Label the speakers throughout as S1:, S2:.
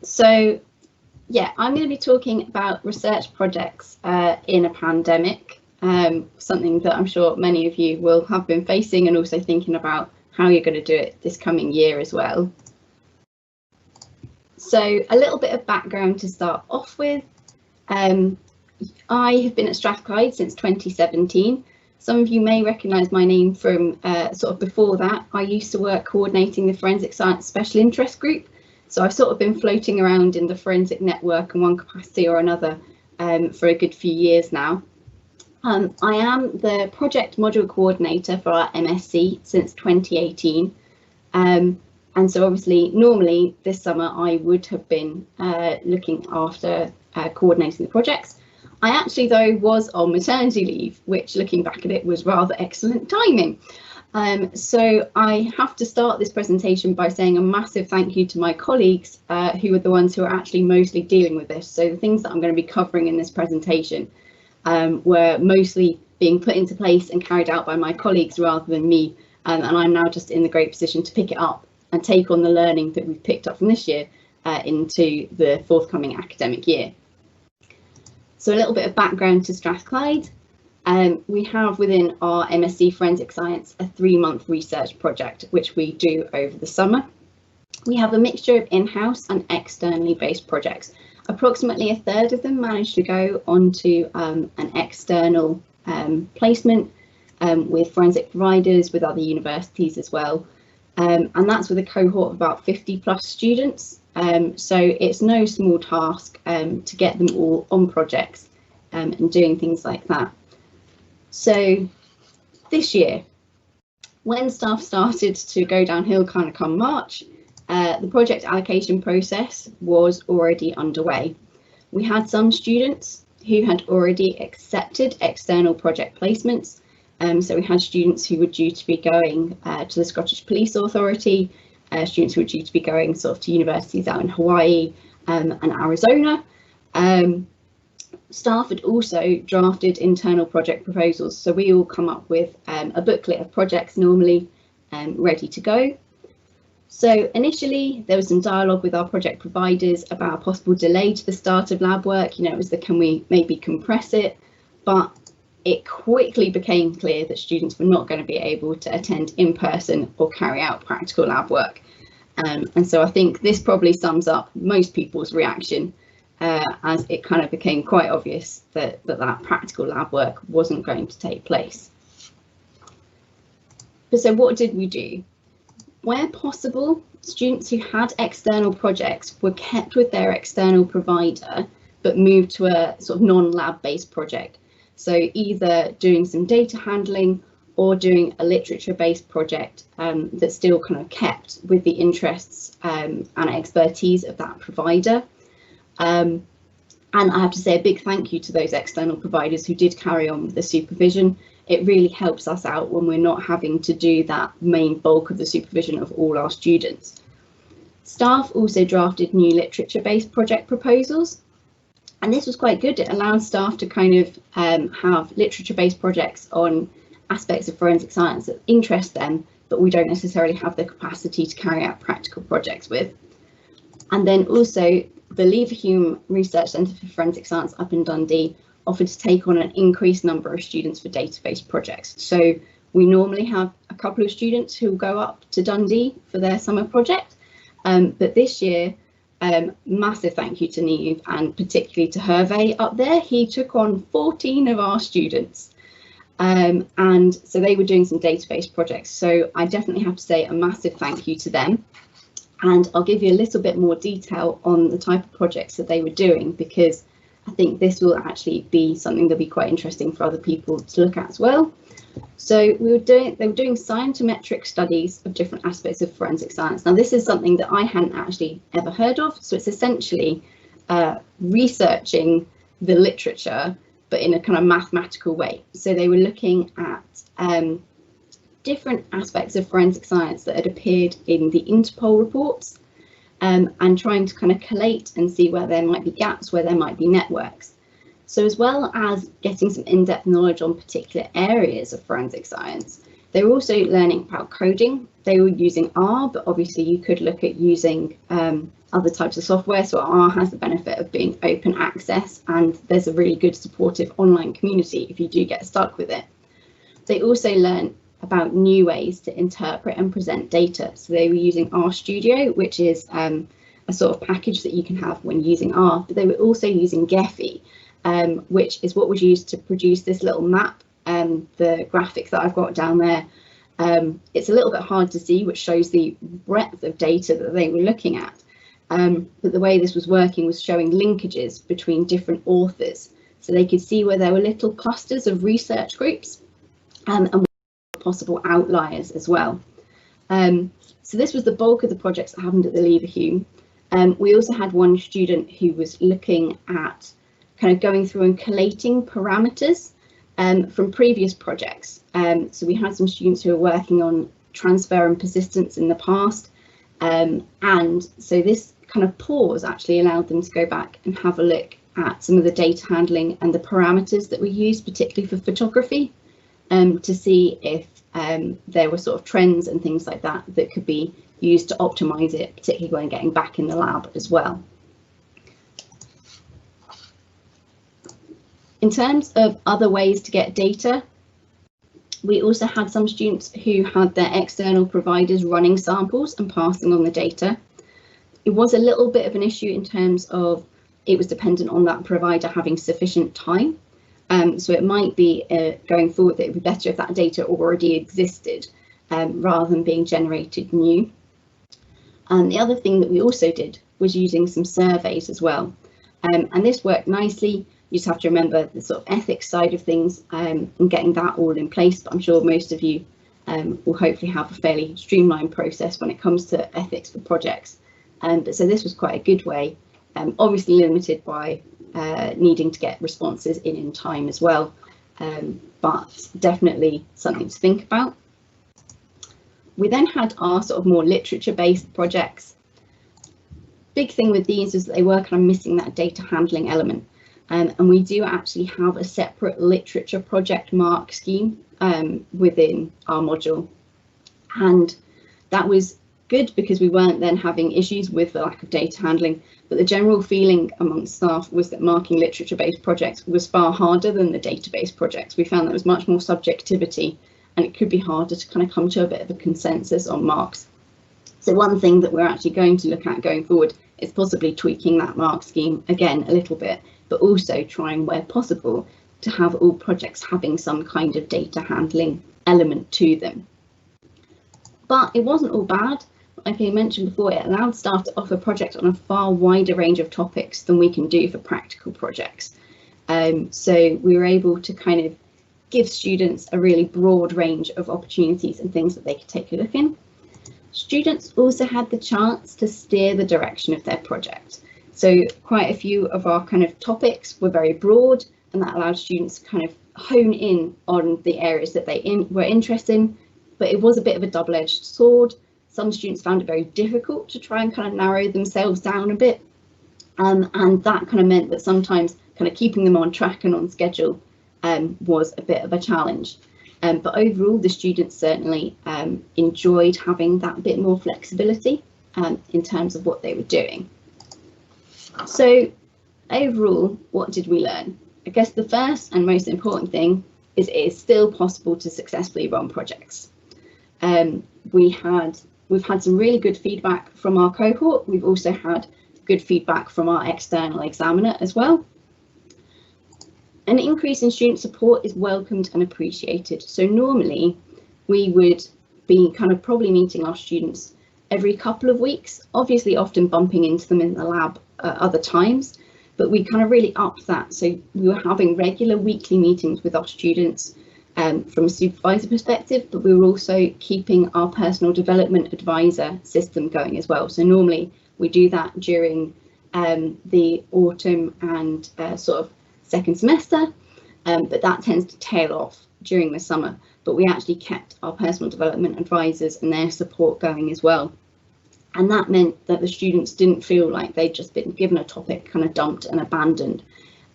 S1: So yeah, I'm going to be talking about research projects in a pandemic, something that I'm sure many of you will have been facing, and also thinking about how you're going to do it this coming year as well. So a little bit of background to start off with. I have been at Strathclyde since 2017. Some of you may recognise my name from sort of before that. I used to work coordinating the Forensic Science Special Interest Group. So I've sort of been floating around in the forensic network in one capacity or another for a good few years now. I am the project module coordinator for our MSc since 2018. And so obviously normally this summer I would have been looking after coordinating the projects. I actually though was on maternity leave, which looking back at it was rather excellent timing. So I have to start this presentation by saying a massive thank you to my colleagues who are the ones who are actually mostly dealing with this. So the things that I'm going to be covering in this presentation were mostly being put into place and carried out by my colleagues rather than me. And I'm now just in the great position to pick it up and take on the learning that we've picked up from this year into the forthcoming academic year. So a little bit of background to Strathclyde. We have within our MSc Forensic Science a 3-month research project which we do over the summer. We have a mixture of in-house and externally based projects. Approximately a third of them manage to go onto an external placement with forensic providers, with other universities as well. And that's with a cohort of about 50+ students. So it's no small task to get them all on projects and doing things like that. So this year, when staff started to go downhill kind of come March, the project allocation process was already underway. We had some students who had already accepted external project placements. So we had students who were due to be going to the Scottish Police Authority, students who were due to be going sort of to universities out in Hawaii and Arizona. Staff had also drafted internal project proposals, so we all come up with a booklet of projects normally ready to go. So initially there was some dialogue with our project providers about a possible delay to the start of lab work. You know, it was the can we maybe compress it, but it quickly became clear that students were not going to be able to attend in person or carry out practical lab work. And so I think this probably sums up most people's reaction as it kind of became quite obvious that practical lab work wasn't going to take place. But so what did we do? Where possible, students who had external projects were kept with their external provider, but moved to a sort of non-lab based project. So either doing some data handling or doing a literature-based project that still kind of kept with the interests and expertise of that provider. And I have to say a big thank you to those external providers who did carry on with the supervision. It really helps us out when we're not having to do that main bulk of the supervision of all our students. Staff also drafted new literature-based project proposals. And this was quite good. It allowed staff to kind of have literature-based projects on aspects of forensic science that interest them, but we don't necessarily have the capacity to carry out practical projects with. And then also the Leverhulme Research Centre for Forensic Science up in Dundee offered to take on an increased number of students for database projects. So we normally have a couple of students who will go up to Dundee for their summer project, but this year, massive thank you to Neve and particularly to Hervé up there. He took on 14 of our students. And so they were doing some database projects. So I definitely have to say a massive thank you to them. And I'll give you a little bit more detail on the type of projects that they were doing, because I think this will actually be something that'll be quite interesting for other people to look at as well. So they were doing scientometric studies of different aspects of forensic science. Now this is something that I hadn't actually ever heard of. So it's essentially researching the literature, but in a kind of mathematical way. So they were looking at different aspects of forensic science that had appeared in the Interpol reports and trying to kind of collate and see where there might be gaps, where there might be networks. So as well as getting some in-depth knowledge on particular areas of forensic science, They were also learning about coding. They were using R, but obviously you could look at using other types of software. So R has the benefit of being open access, and there's a really good supportive online community if you do get stuck with it. They also learned about new ways to interpret and present data. So they were using RStudio, which is a sort of package that you can have when using R, but they were also using Gephi, which is what was used to produce this little map. The graphic that I've got down there, it's a little bit hard to see, which shows the breadth of data that they were looking at. But the way this was working was showing linkages between different authors. So they could see where there were little clusters of research groups and possible outliers as well. So this was the bulk of the projects that happened at the Leverhulme. We also had one student who was looking at kind of going through and collating parameters from previous projects. So we had some students who were working on transfer and persistence in the past. And so this kind of pause actually allowed them to go back and have a look at some of the data handling and the parameters that we use, particularly for photography, to see if there were sort of trends and things like that that could be used to optimize it, particularly when getting back in the lab as well. In terms of other ways to get data, we also had some students who had their external providers running samples and passing on the data. It was a little bit of an issue in terms of it was dependent on that provider having sufficient time. So it might be going forward that it would be better if that data already existed rather than being generated new. And the other thing that we also did was using some surveys as well. And this worked nicely. You just have to remember the sort of ethics side of things and getting that all in place. But I'm sure most of you will hopefully have a fairly streamlined process when it comes to ethics for projects. But so this was quite a good way, obviously limited by needing to get responses in time as well, but definitely something to think about. We then had our sort of more literature-based projects. Big thing with these is that they were kind of missing that data handling element. And we do actually have a separate literature project mark scheme within our module. And that was good because we weren't then having issues with the lack of data handling, but the general feeling amongst staff was that marking literature-based projects was far harder than the database projects. We found there was much more subjectivity and it could be harder to kind of come to a bit of a consensus on marks. So one thing that we're actually going to look at going forward is possibly tweaking that mark scheme again a little bit, but also trying where possible to have all projects having some kind of data handling element to them. But it wasn't all bad. Like I mentioned before, it allowed staff to offer projects on a far wider range of topics than we can do for practical projects. So we were able to kind of give students a really broad range of opportunities and things that they could take a look in. Students also had the chance to steer the direction of their project. So quite a few of our kind of topics were very broad, and that allowed students to kind of hone in on the areas that they were interested in, but it was a bit of a double-edged sword. Some students found it very difficult to try and kind of narrow themselves down a bit, and that kind of meant that sometimes kind of keeping them on track and on schedule was a bit of a challenge. But overall, the students certainly enjoyed having that bit more flexibility in terms of what they were doing. So overall, what did we learn? I guess the first and most important thing is it is still possible to successfully run projects. We've had some really good feedback from our cohort. We've also had good feedback from our external examiner as well. An increase in student support is welcomed and appreciated. So normally we would be kind of probably meeting our students every couple of weeks, obviously often bumping into them in the lab at other times, but we kind of really upped that. So we were having regular weekly meetings with our students from a supervisor perspective, but we were also keeping our personal development advisor system going as well. So normally we do that during the autumn and sort of second semester, but that tends to tail off during the summer. But we actually kept our personal development advisors and their support going as well. And that meant that the students didn't feel like they'd just been given a topic, kind of dumped and abandoned.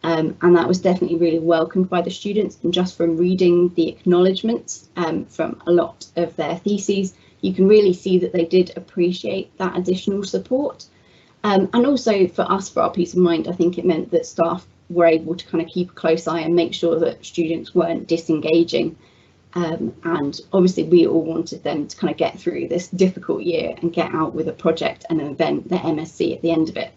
S1: And that was definitely really welcomed by the students. And just from reading the acknowledgements from a lot of their theses, you can really see that they did appreciate that additional support. And also for us, for our peace of mind, I think it meant that staff were able to kind of keep a close eye and make sure that students weren't disengaging. And obviously we all wanted them to kind of get through this difficult year and get out with a project and an event, their MSc at the end of it.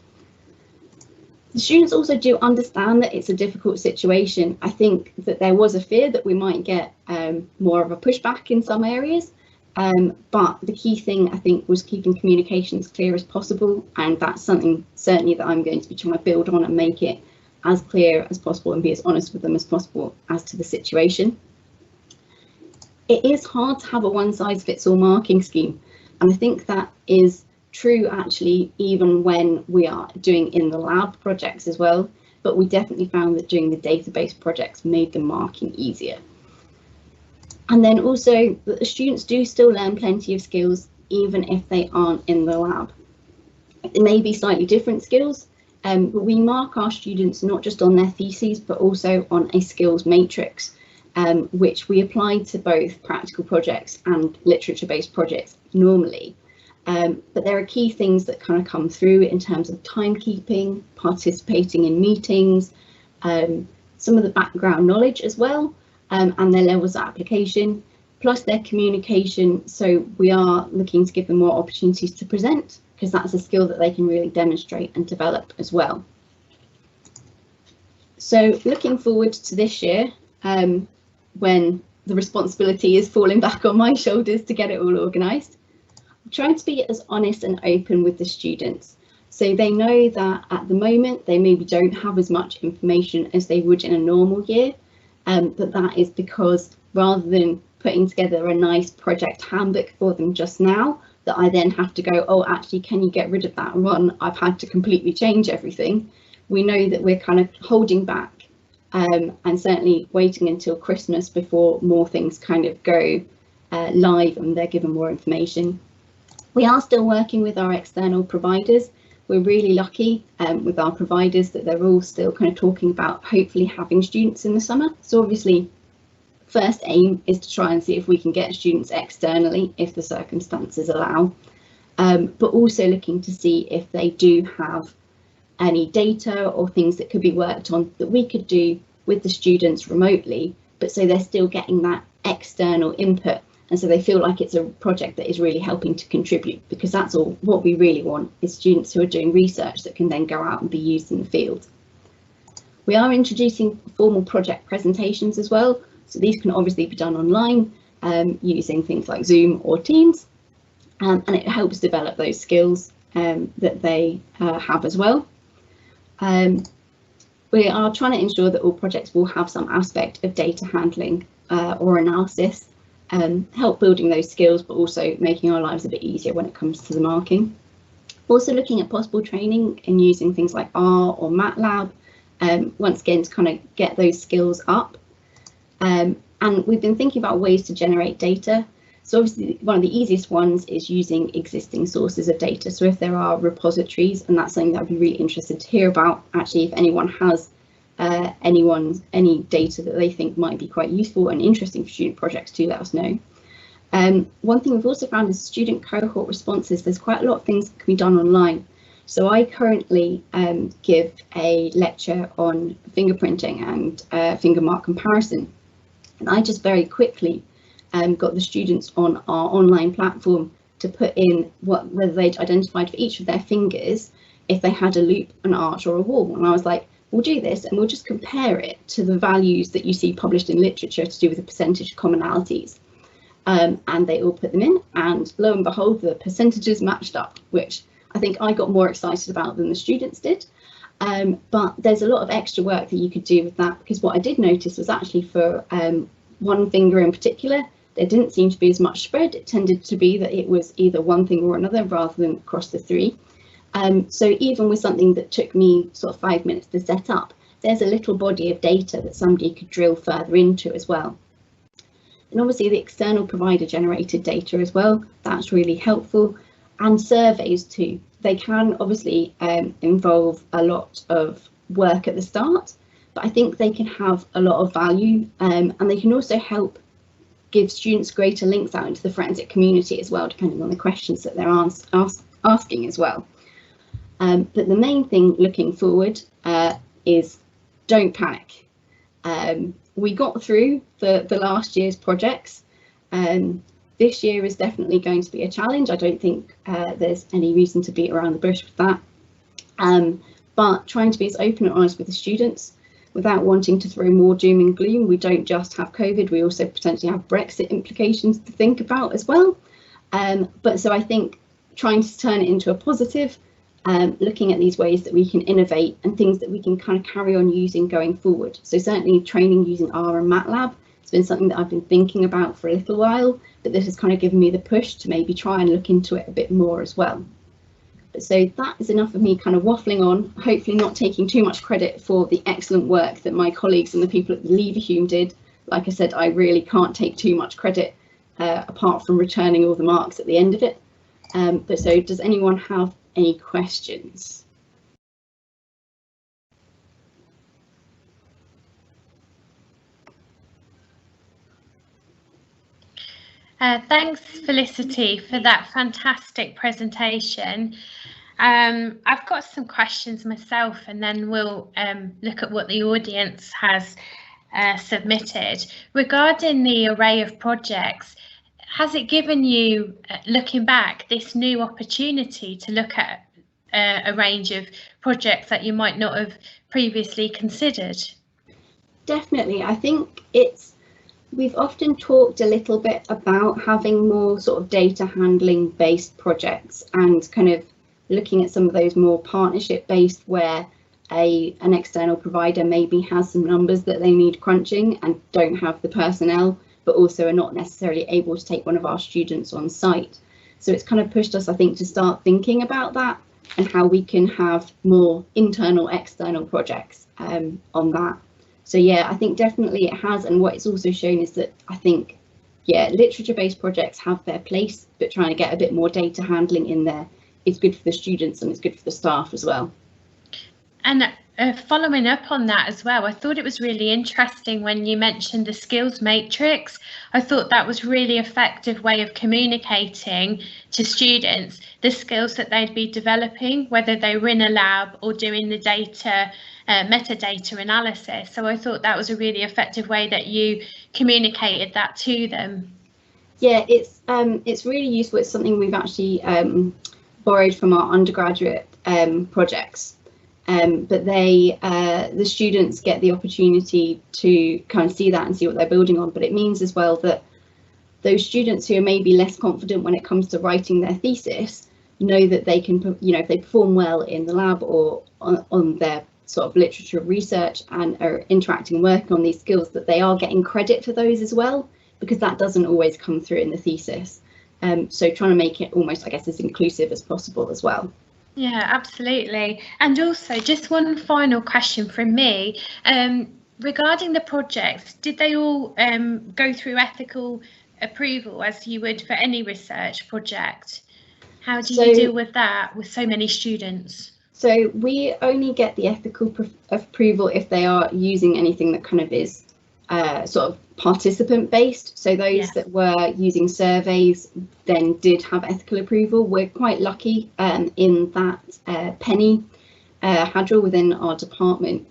S1: The students also do understand that it's a difficult situation. I think that there was a fear that we might get more of a pushback in some areas, but the key thing I think was keeping communications clear as possible, and that's something certainly that I'm going to be trying to build on and make it as clear as possible and be as honest with them as possible as to the situation. It is hard to have a one-size-fits-all marking scheme, and I think that is true actually even when we are doing in the lab projects as well, but we definitely found that doing the database projects made the marking easier. And then also that the students do still learn plenty of skills even if they aren't in the lab. It may be slightly different skills, but we mark our students not just on their theses but also on a skills matrix, which we apply to both practical projects and literature-based projects normally. But there are key things that kind of come through in terms of timekeeping, participating in meetings, some of the background knowledge as well, and their levels of application, plus their communication. So we are looking to give them more opportunities to present, because that's a skill that they can really demonstrate and develop as well. So looking forward to this year, when the responsibility is falling back on my shoulders to get it all organised, I'm trying to be as honest and open with the students, so they know that at the moment they maybe don't have as much information as they would in a normal year, but that is because rather than putting together a nice project handbook for them just now, that I then have to go, oh, actually, can you get rid of that one? I've had to completely change everything. We know that we're kind of holding back and certainly waiting until Christmas before more things kind of go live and they're given more information. We are still working with our external providers. We're really lucky with our providers that they're all still kind of talking about hopefully having students in the summer. So obviously, first aim is to try and see if we can get students externally if the circumstances allow, but also looking to see if they do have any data or things that could be worked on that we could do with the students remotely, but so they're still getting that external input. And so they feel like it's a project that is really helping to contribute, because that's all what we really want is students who are doing research that can then go out and be used in the field. We are introducing formal project presentations as well. So these can obviously be done online using things like Zoom or Teams, and it helps develop those skills that they have as well. We are trying to ensure that all projects will have some aspect of data handling or analysis, help building those skills, but also making our lives a bit easier when it comes to the marking. Also looking at possible training and using things like R or MATLAB, once again to kind of get those skills up. And we've been thinking about ways to generate data. So obviously one of the easiest ones is using existing sources of data. So if there are repositories, and that's something that I'd be really interested to hear about, actually, if anyone has any data that they think might be quite useful and interesting for student projects, do let us know. One thing we've also found is student cohort responses. There's quite a lot of things that can be done online. So I currently give a lecture on fingerprinting and finger mark comparison. And I just very quickly got the students on our online platform to put in whether they'd identified for each of their fingers if they had a loop, an arch or a wall. And I was like, we'll do this and we'll just compare it to the values that you see published in literature to do with the percentage of commonalities. And they all put them in, and lo and behold, the percentages matched up, which I think I got more excited about than the students did. But there's a lot of extra work that you could do with that, because what I did notice was actually for one finger in particular, there didn't seem to be as much spread. It tended to be that it was either one thing or another rather than across the three. So even with something that took me sort of 5 minutes to set up, there's a little body of data that somebody could drill further into as well. And obviously the external provider generated data as well, that's really helpful. And surveys too. They can obviously involve a lot of work at the start, but I think they can have a lot of value, and they can also help give students greater links out into the forensic community as well, depending on the questions that they're asking as well. But the main thing looking forward is don't panic. We got through the last year's projects. This year is definitely going to be a challenge. I don't think there's any reason to beat around the bush with that. But trying to be as open and honest with the students without wanting to throw more doom and gloom. We don't just have COVID, we also potentially have Brexit implications to think about as well. But so I think trying to turn it into a positive, looking at these ways that we can innovate and things that we can kind of carry on using going forward. So certainly training using R and MATLAB has been something that I've been thinking about for a little while, but this has kind of given me the push to maybe try and look into it a bit more as well. So that is enough of me kind of waffling on, hopefully not taking too much credit for the excellent work that my colleagues and the people at the Leverhulme did. Like I said, I really can't take too much credit apart from returning all the marks at the end of it. But so does anyone have any questions?
S2: Thanks, Felicity, for that fantastic presentation. I've got some questions myself, and then we'll look at what the audience has submitted. Regarding the array of projects, has it given you, looking back, this new opportunity to look at a range of projects that you might not have previously considered? Definitely.
S1: I think we've often talked a little bit about having more sort of data handling based projects and kind of looking at some of those more partnership based where an external provider maybe has some numbers that they need crunching and don't have the personnel, but also are not necessarily able to take one of our students on site. So it's kind of pushed us, I think, to start thinking about that and how we can have more internal, external projects on that. So yeah, I think definitely it has. And what it's also shown is that I think, yeah, literature-based projects have their place, but trying to get a bit more data handling in there is good for the students and it's good for the staff as well.
S2: And following up on that as well, I thought it was really interesting when you mentioned the skills matrix. I thought that was really effective way of communicating to students the skills that they'd be developing, whether they were in a lab or doing the data metadata analysis. So I thought that was a really effective way that you communicated that to them.
S1: Yeah, it's really useful. It's something we've actually borrowed from our undergraduate projects. But the students get the opportunity to kind of see that and see what they're building on. But it means as well that those students who are maybe less confident when it comes to writing their thesis know that they can, you know, if they perform well in the lab or on their sort of literature research and are interacting and working on these skills, that they are getting credit for those as well, because that doesn't always come through in the thesis. So trying to make it almost, I guess, as inclusive as possible as well.
S2: Yeah, absolutely. And also just one final question from me. Regarding the projects, did they all go through ethical approval as you would for any research project? How do you deal with that with so many students?
S1: So we only get the ethical approval if they are using anything that kind of is sort of participant based. So those that were using surveys then did have ethical approval. We're quite lucky in that Penny Hadrell within our department,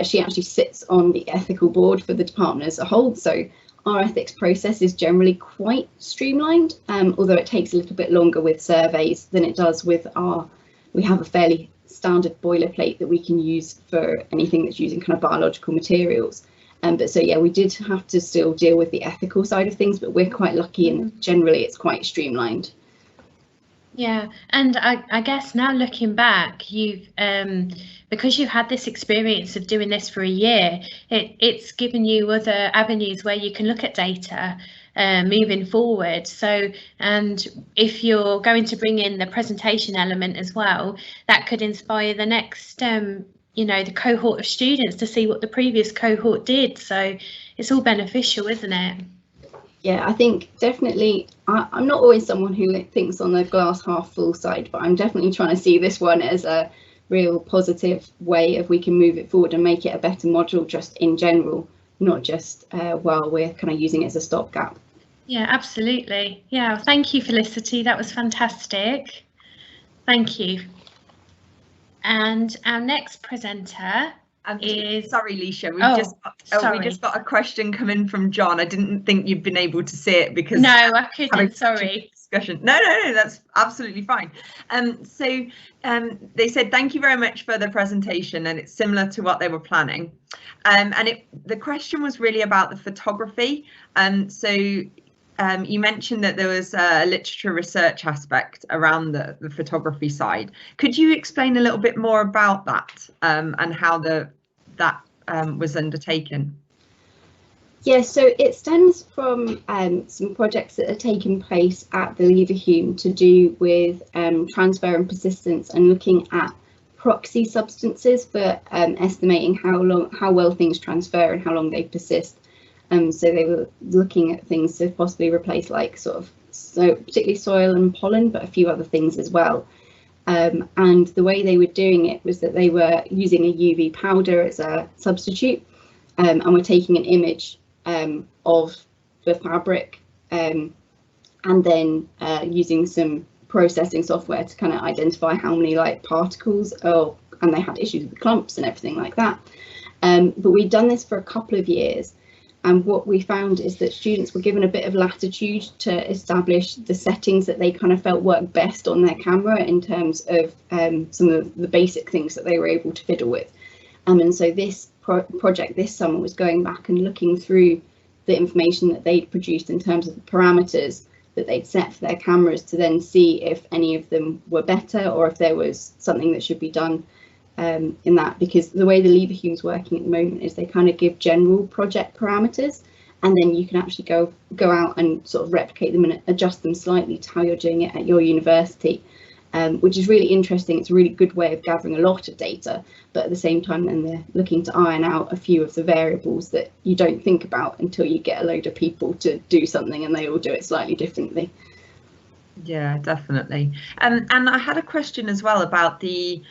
S1: she actually sits on the ethical board for the department as a whole. So our ethics process is generally quite streamlined, although it takes a little bit longer with surveys than it does with we have a fairly standard boilerplate that we can use for anything that's using kind of biological materials. But so yeah, we did have to still deal with the ethical side of things, but we're quite lucky and generally it's quite streamlined.
S2: Yeah, and I guess now looking back, you've because you've had this experience of doing this for a year, it's given you other avenues where you can look at data moving forward. So, and if you're going to bring in the presentation element as well, that could inspire the next you know, the cohort of students to see what the previous cohort did. So it's all beneficial, isn't it?
S1: Yeah, I think definitely, I'm not always someone who thinks on the glass half full side, but I'm definitely trying to see this one as real positive way of we can move it forward and make it a better module just in general, not just while we're kind of using it as a stopgap.
S2: Yeah, absolutely. Yeah, thank you, Felicity. That was fantastic. Thank you. And our next presenter is...
S3: Sorry, Leisha, we just got a question come in from John. I didn't think you'd been able to see it because...
S2: No, I couldn't, sorry.
S3: Discussion. No, that's absolutely fine. So they said, thank you very much for the presentation, and it's similar to what they were planning. And the question was really about the photography. So you mentioned that there was a literature research aspect around the photography side. Could you explain a little bit more about that and how that was undertaken?
S1: Yeah, so it stems from some projects that are taking place at the Leverhulme to do with transfer and persistence, and looking at proxy substances for estimating how well things transfer and how long they persist. So they were looking at things to possibly replace, like particularly soil and pollen, but a few other things as well. And the way they were doing it was that they were using a UV powder as a substitute, and were taking an image of the fabric, and then using some processing software to kind of identify how many like particles, and they had issues with clumps and everything like that. But we'd done this for a couple of years, and what we found is that students were given a bit of latitude to establish the settings that they kind of felt worked best on their camera in terms of some of the basic things that they were able to fiddle with. And so this project this summer was going back and looking through the information that they'd produced in terms of the parameters that they'd set for their cameras, to then see if any of them were better or if there was something that should be done in that. Because the way the Leverhulme's working at the moment is they kind of give general project parameters, and then you can actually go out and sort of replicate them and adjust them slightly to how you're doing it at your university. Which is really interesting. It's a really good way of gathering a lot of data, but at the same time then they're looking to iron out a few of the variables that you don't think about until you get a load of people to do something and they all do it slightly differently.
S3: Yeah, definitely. And I had a question as well about the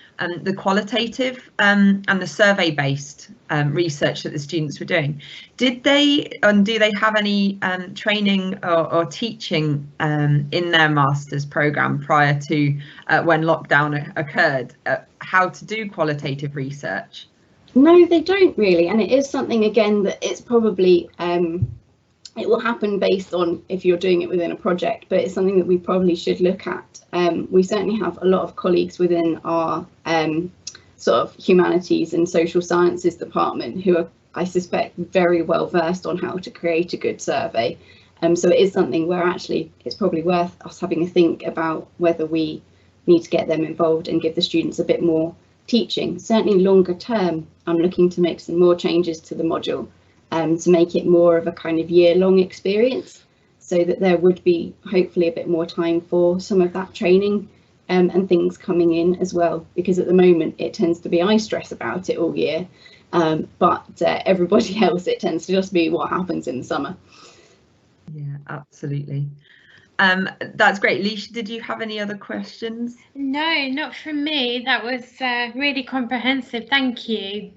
S3: qualitative and the survey-based research that the students were doing. Did they, and do they have any training or teaching in their master's programme prior to when lockdown occurred, how to do qualitative research?
S1: No, they don't really, and it is something, again, that it's probably it will happen based on if you're doing it within a project, but it's something that we probably should look at. We certainly have a lot of colleagues within our sort of humanities and social sciences department who are, I suspect, very well versed on how to create a good survey. So it is something where actually it's probably worth us having a think about whether we need to get them involved and give the students a bit more teaching. Certainly longer term, I'm looking to make some more changes to the module to make it more of a kind of year-long experience, so that there would be hopefully a bit more time for some of that training and things coming in as well, because at the moment it tends to be I stress about it all year, but everybody else, it tends to just be what happens in the summer.
S3: Yeah, absolutely. That's great. Leisha, did you have any other questions?
S2: No, not from me. That was really comprehensive. Thank you.